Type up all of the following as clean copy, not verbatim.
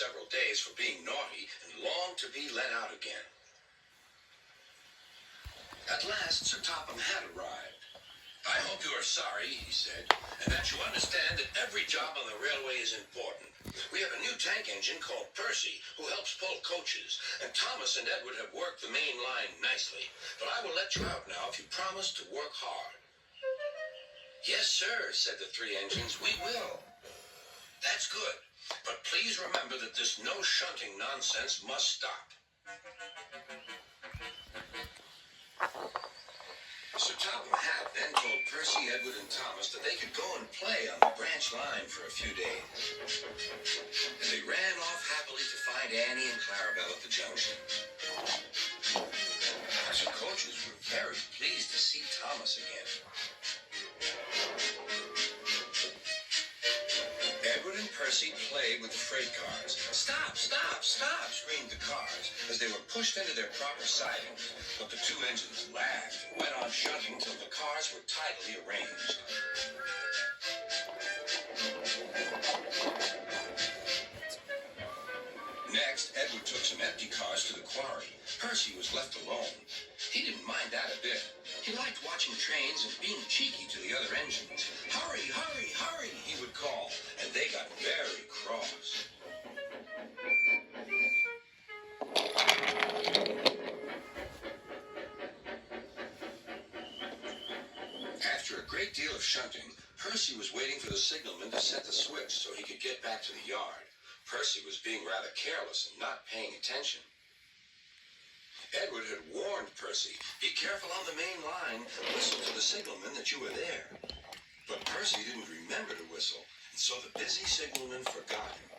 several days for being naughty and longed to be let out again. At last, Sir Topham had arrived. "I hope you are sorry," he said, "and that you understand that every job on the railway is important. We have a new tank engine called Percy, who helps pull coaches, and Thomas and Edward have worked the main line nicely. But I will let you out now if you promise to work hard." "Yes, sir," said the three engines, "we will." "That's good. But please remember that this no shunting nonsense must stop." Sir Topham Hatt then told Percy, Edward, and Thomas that they could go and play on the branch line for a few days. And they ran off happily to find Annie and Clarabelle at the junction. The coaches were very pleased to see Thomas again. Edward and Percy played with the freight cars. "Stop, stop, stop," screamed the cars as they were pushed into their proper sidings. But the two engines lagged and went on shunting till the cars were tidily arranged. Next, Edward took some empty cars to the quarry. Percy was left alone. He didn't mind that a bit. He liked watching trains and being cheeky to the other engines. "Hurry, hurry, hurry," he would call, and they got very cross. After a great deal of shunting, Percy was waiting for the signalman to set the switch so he could get back to the yard. Percy was being rather careless and not paying attention. Edward had warned Percy, "Be careful on the main line. Whistle to the signalman that you were there." But Percy didn't remember to whistle, and so the busy signalman forgot him.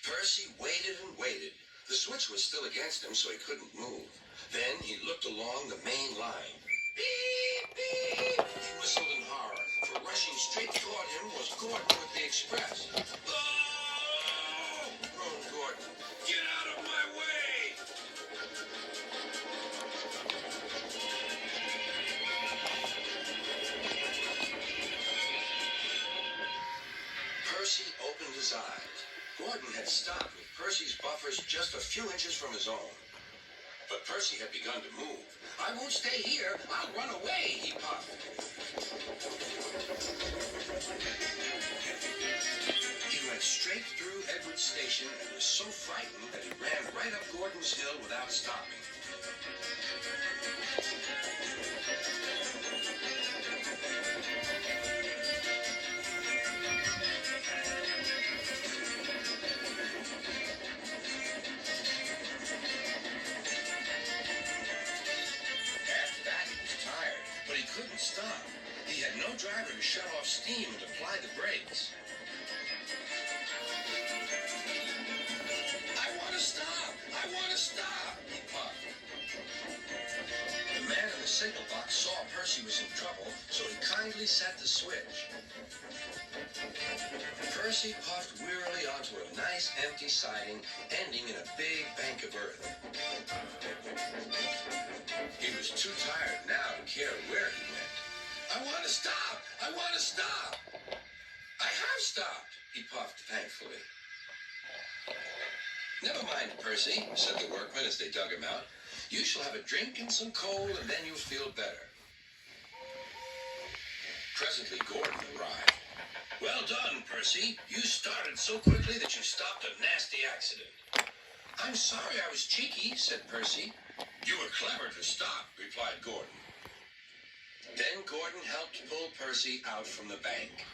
Percy waited and waited. The switch was still against him, so he couldn't move. Then he looked along the main line. "Beep, beep!" He whistled in horror, for rushing straight toward him was Gordon with the express. "Oh!" groaned Gordon. "Get out of my way!" Percy opened his eyes. Gordon had stopped with Percy's buffers just a few inches from his own. But Percy had begun to move. "I won't stay here. I'll run away," he puffed. He went straight through Edward's station and was so frightened that he ran right up Gordon's Hill without stopping. Couldn't stop. He had no driver to shut off steam and apply the brakes. "I want to stop! I want to stop!" he puffed. The man in the signal box saw Percy was in trouble, so he kindly set the switch. Percy puffed wearily onto a nice empty siding, ending in a big bank of earth. He was too tired now to care where he went. "I want to stop! I want to stop!" "I have stopped," he puffed thankfully. "Never mind, Percy," said the workmen as they dug him out. "You shall have a drink and some coal, and then you'll feel better." Presently Gordon arrived. "Well done, Percy. You started so quickly that you stopped a nasty accident." "I'm sorry I was cheeky," said Percy. "You were clever to stop," replied Gordon. Then Gordon helped pull Percy out from the bank.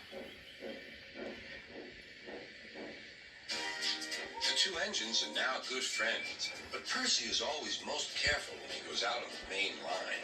The two engines are now good friends, but Percy is always most careful when he goes out on the main line.